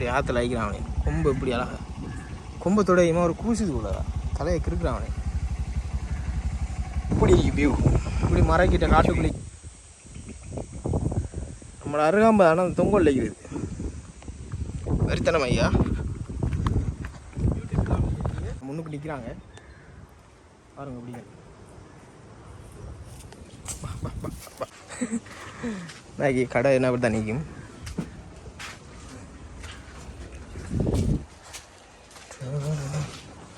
இப்படி ஆற்றுல அழிக்கிறான் அவனே. கொம்பு இப்படி அழகா கொம்பத்தோட இவன் ஒரு கூசுது போல தலையை கிறுக்குறான் அவனே. இப்படி வியூ இப்படி மறைக்கிட்ட காட்டுக்குள்ளி நம்மளோட அருகாம்பு ஆனால் தொங்கல் அழிக்கிறது வெறித்தனம் ஐயா. முன்னுக்கு நிற்கிறாங்க பாருங்க. அப்படிங்க மேகி கடை என்ன அப்படி தான் நிற்கும்.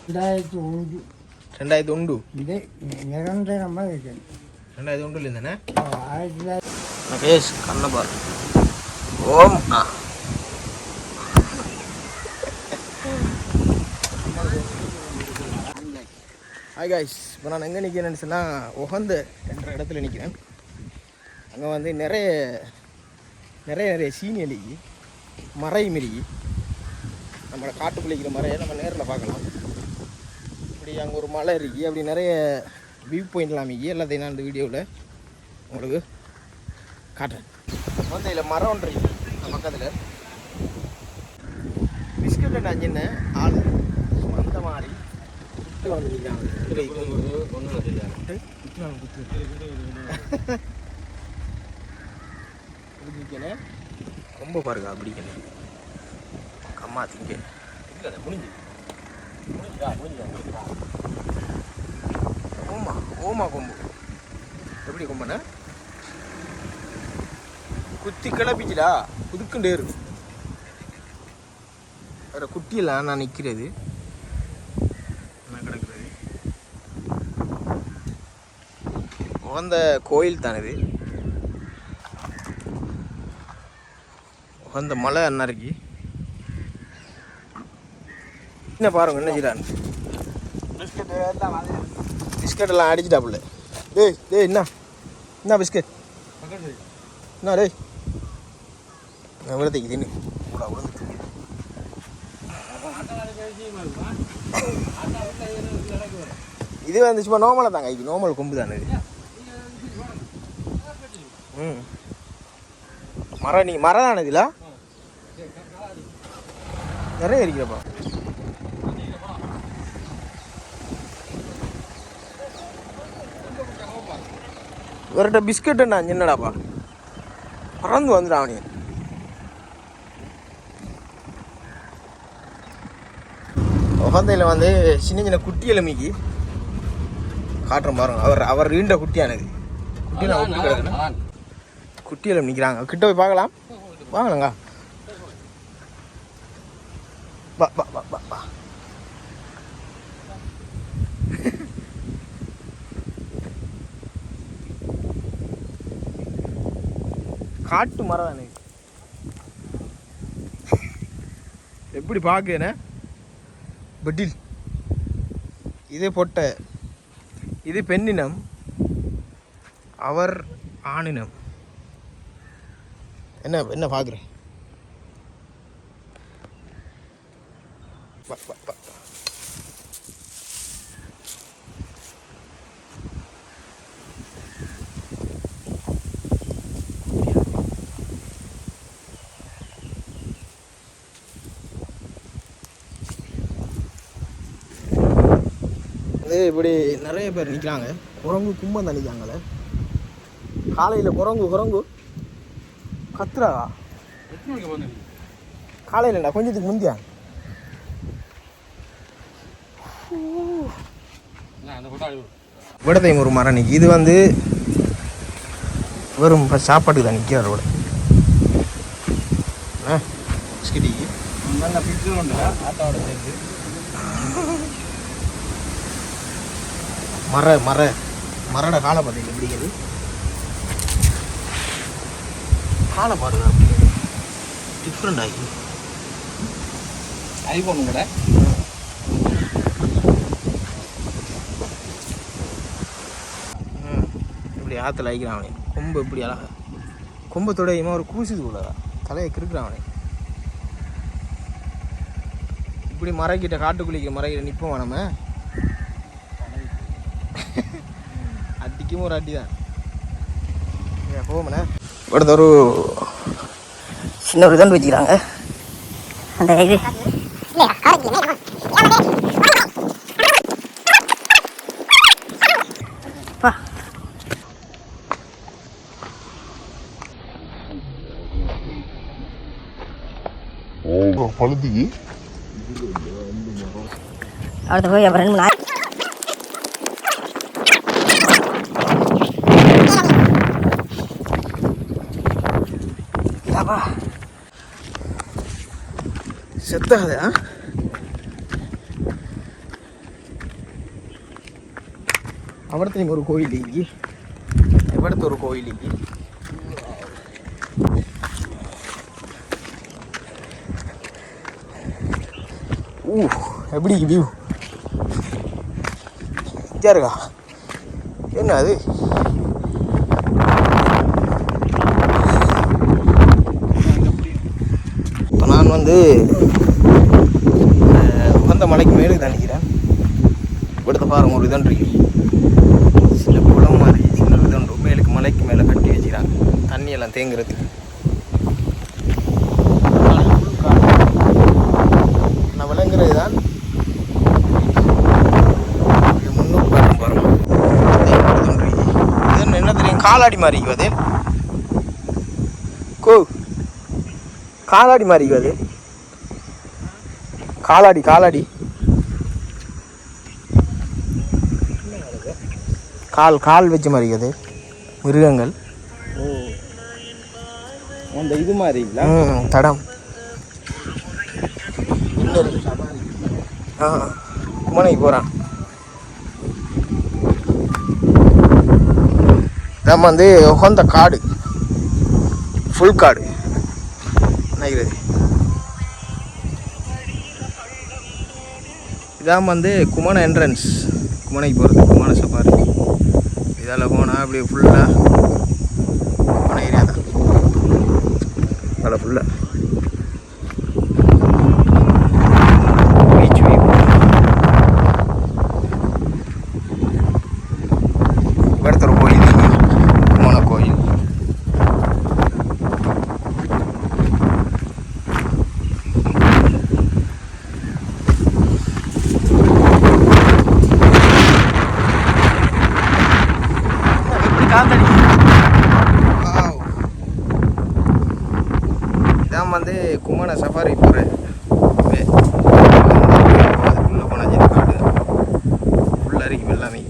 ரெண்டாயிரத்தி ஒன்று இது நிரந்தரமாக இருக்கு. 2001 தானே. 1900 மகேஷ் கண்ணபார் ஓம். ஹாய் காய்ஸ், இப்போ நான் எங்கே நிற்கிறேன்னு சொன்னால் உகந்த என்ற இடத்துல நிற்கிறேன். அங்கே வந்து நிறைய சீனி அடிக்கி மறை மிருகி நம்மளை காட்டுக்குள்ளிக்கிற மறையை நம்ம நேரில் பார்க்கலாம். இப்படி அங்கே ஒரு மலை இருக்கி அப்படி நிறைய வியூ பாயிண்ட்லாம் அமைக்கி எல்லாத்தையும் நான் இந்த வீடியோவில் உங்களுக்கு காட்டுறேன். வந்து இதில் மரம் ஒன்று இருக்குது பக்கத்தில். பிஸ்கட் நான் சின்ன ஆள் அந்த மாதிரி ரொம்ப பாருங்க அப்படிக்கல கம்மா திங்க இல்லை முடிஞ்சு ஓமா ஓமா கொம்பு எப்படி கொம்புண்ணா குத்தி கிளப்பிச்சுடா புதுக்குண்டே இருக்கும். வேறு குட்டியெல்லாம் நான் நிற்கிறது கிடக்கிறது உகந்த கோயில் தானே இது. உகந்த மலை அண்ணா இருக்கு. என்ன பாருங்க என்ன செய்யறான். பிஸ்கட் எல்லாம் அடிச்சுட்டாப்புல. டேய் என்ன பிஸ்கட் என்ன டேய் விழுத்தைக்கு தின்னு கூட விழுந்து. இது வந்து சும்மா நோமலை தாங்க. இது நோமல் கொம்பு தானே இது. மரம் நீங்கள் மரம் தானே இதில் நிறைய இருக்கிறப்பா. இவர்கிட்ட பிஸ்கட் நான் என்னடாப்பா பறந்து வந்துட்டான் அவனே. உகந்தையில் வந்து சின்ன சின்ன குட்டி எலுமிக்கு காட்டுறோம் பாருங்க. அவர் ஈண்ட குட்டியானது. குட்டி நான் விட்டு கிடக்குறேன். குட்டியில் நிற்கிறாங்க. கிட்ட போய் பார்க்கலாம் வாங்கலங்க. பா பா பா பா பா காட்டு மரம் தானே எப்படி பார்க்குறேனே. பெட்டில் இது பொட்டை, இது பெண்ணினம், அவர் ஆணினம். என்ன பார்க்குறேன். இப்படி நிறைய பேர் நிற்கிறாங்க. குரங்கு கும்பம் தான் நிற்காங்களே. காலையில் குரங்கு கத்துறா காலையிலடா கொஞ்சத்துக்கு முந்தியா. விடத்தையும் ஒரு மரம் நிற்கி. இது வந்து வெறும் சாப்பாட்டுக்கு தான் நிற்கிறார் விட. மரட காலை பார்த்தீங்க எப்படிங்கிறது. காலை பாருங்க டிஃப்ரெண்ட் ஆகி ஐபோன் கூட. இப்படி ஆற்றுல அழிக்கிறான் அவனே. கொம்பு இப்படி அழகா கொம்பத்தோட இவன் ஒரு கூசுது போல தலையை கிறுக்குறான் அவனே. இப்படி மறைக்கிட்ட காட்டுக்குள்ளிக்கிற மறைக்கிட்ட நிற்போம் நம்ம. அடிக்கும் ஒரு அடி தான் போகமண்ணே. இவ்வளோ ஒரு சின்ன ஒரு இதன் வச்சுக்கிறாங்க. அந்த இது பா பழுதுக்கு அடுத்து போய் அப்புறம் 2 3 நாள் செத்தாதா அவிடத்துலையும் ஒரு கோயில் இங்கே இவிடத்து ஒரு கோயில் இங்கே எப்படி வியூ இருக்கா என்ன அது இப்போ நான் வந்து உகந்த மலைக்கு மேலே தான் நிற்கிறேன் இவிடத்தை பாருங்க ஒரு இதன் இருக்கு சின்ன குளம் மாதிரி சின்ன இதன் மேலுக்கு மலைக்கு மேலே கட்டி வச்சுக்கிறாங்க தண்ணியெல்லாம் தேங்குறதுக்கு நான் விளங்குறது தான் முன்னூறு பாருங்க இதன் என்ன தெரியும் காலாடி மாதிரி அது காலாடி மாதிரி அது காலாடி காலாடி கால் கால் வச்ச மாதிரி அது மிருகங்கள் அந்த இது மாதிரி தடம் குமனைக்கு போகிறான் நம்ம வந்து உகந்த காடு ஃபுல் காடு நினைக்கிறது இதான் வந்து குமண என்ட்ரன்ஸ் குமனைக்கு போகிறது குமண சஃபாரி இதால் போனால் அப்படியே ஃபுல்லாக குமண ஏரியா தான் அதில் ஃபுல்லாக பீச் வியூ இடத்துல கோயில் குமண கோயில் இதான் வந்து குமண சஃபாரி போகிறேன் அதுக்குள்ளே போனால் சின்ன காடு ஃபுல்லாக இருக்கும் எல்லாமே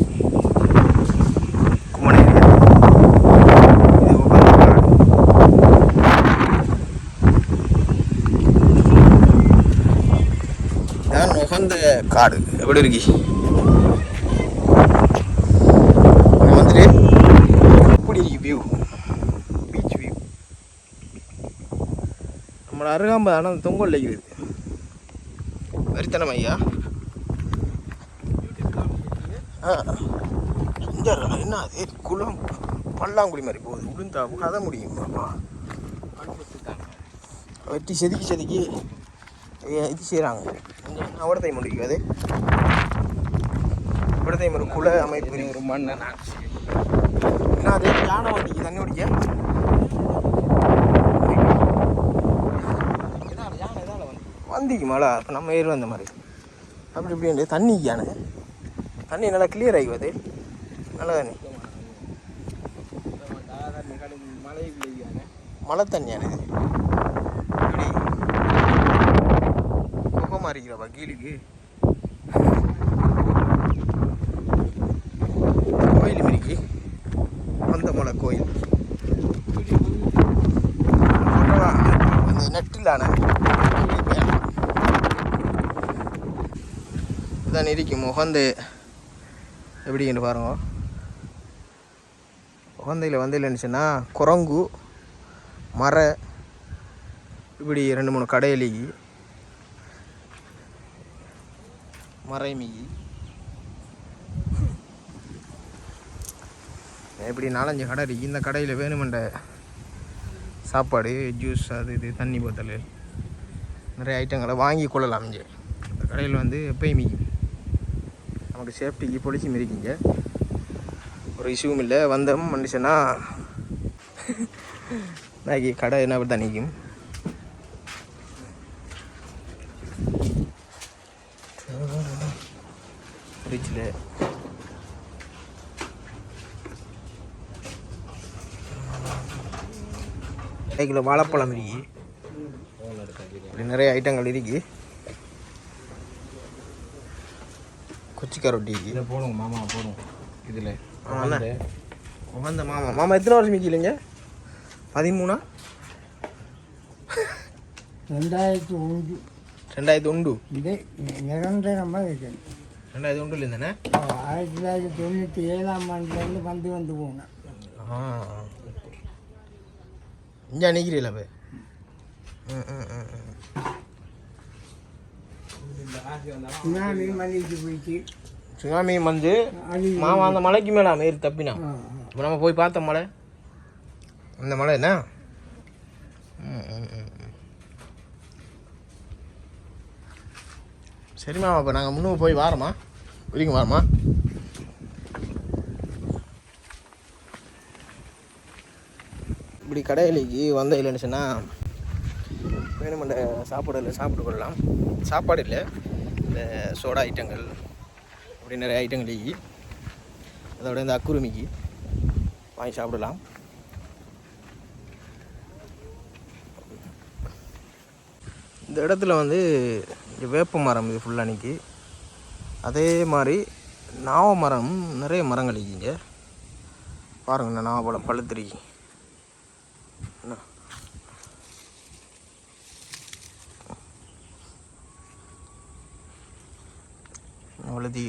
குமண ஏரியா இது உகந்த காடு இதான் உகந்த காடு எப்படி இருக்கு வந்துட்டு இப்படி இருக்கு வியூ பீச் வியூ நம்மளை அருகாம்பது ஆனால் தொங்கல் இருக்குது வரித்தனம் ஐயா என்ன அது குளம் பல்லாங்குடி மாதிரி போகுது உளுந்தா கதை முடியும் பாப்பா வெட்டி செதுக்கி செதுக்கி இது செய்கிறாங்க அவடத்தை முடிக்கும் அது அவடத்தை ஒரு குல அமைப்பு ஒரு மண்ணை என்ன அது யானை வண்டிக்கு தண்ணி குடிக்க வந்திக்கு மழை இப்போ நம்ம ஏறி வந்த மாதிரி அப்படி இப்படி தண்ணிக்கு யானை தண்ணி நல்லா கிளியர் ஆகிக்குது நல்ல தண்ணி மழை தண்ணி யானை இப்படி முகமாக இருக்கிறப்பா கீழுக்கு கோயில் மிரிக்கி அந்த மலை கோயில் அந்த நெட்டிலான இதான் இருக்கும் உகந்து எப்படின்னு பாருங்க உகந்தையில் வந்து இல்லைன்னுச்சுன்னா குரங்கு மர இப்படி 2 3 கடையலிகி மறைமிகி இப்படி 4 5 கடை இருக்குது இந்த கடையில் வேணுமென்ற சாப்பாடு ஜூஸ் அது இது தண்ணி போத்தல் நிறைய ஐட்டங்களை வாங்கி கொள்ளலாம் இங்கே இந்த கடையில் வந்து எப்பயுமே நமக்கு சேஃப்டிக்கு பொலிச்சு மிரிக்கிங்க ஒரு இஷ்யூவும் இல்லை வந்தோம் மனுஷனா நாக்கி கடை என்ன அப்படி தான் நிற்கும் ஃப்ரிட்ஜில் கிலோ வாழைப்பழம் இருக்கு. இப்படி நிறைய ஐட்டங்கள் இருக்கு. கொச்சிக்காய் ரொட்டி இதை போடுங்க மாமா போடுங்க இதில் உகந்த மாமா மாமா எத்தனை வருஷம் மிக்கலைங்க? 13 2001 2001 இது நிரந்தரமாக இருக்குது. 2001 இருந்தானே. 1997ஆம் ஆண்டுலேருந்து வந்து போனேன். இங்கே நிற்கிறீங்களா இப்போ? சுனாமி மலைக்கு போயிட்டு சுனாமி வந்து அது மாமா அந்த மலைக்கு மேலே ஏறி தப்பினா. இப்போ நம்ம போய் பார்த்த மலை அந்த மலை என்ன? சரி மாமா, இப்போ நாங்கள் முன்னுக்கு போய் வாரோமா? வெளிங்க வாரோமா? இப்படி கடையிலைக்கு வந்த இல்லைன்னு சொன்னால் வேணுமெண்ட சாப்பிட்டு கொள்ளலாம். சாப்பாடு இல்லை, இந்த சோடா ஐட்டங்கள் அப்படி நிறைய ஐட்டங்கள் இருக்கு. அதோட இந்த அக்குருமிக்கு வாங்கி சாப்பிடலாம். இந்த இடத்துல வந்து இங்கே வேப்ப மரம் இது ஃபுல்லாக நிற்கி. அதே மாதிரி நாவ மரம் நிறைய மரங்கள் இருக்குங்க. பாருங்கண்ணா, நாவப்பழம் பழுத்திருக்கு. அவ்வளோதி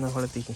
அவ்வளோத்திக்கு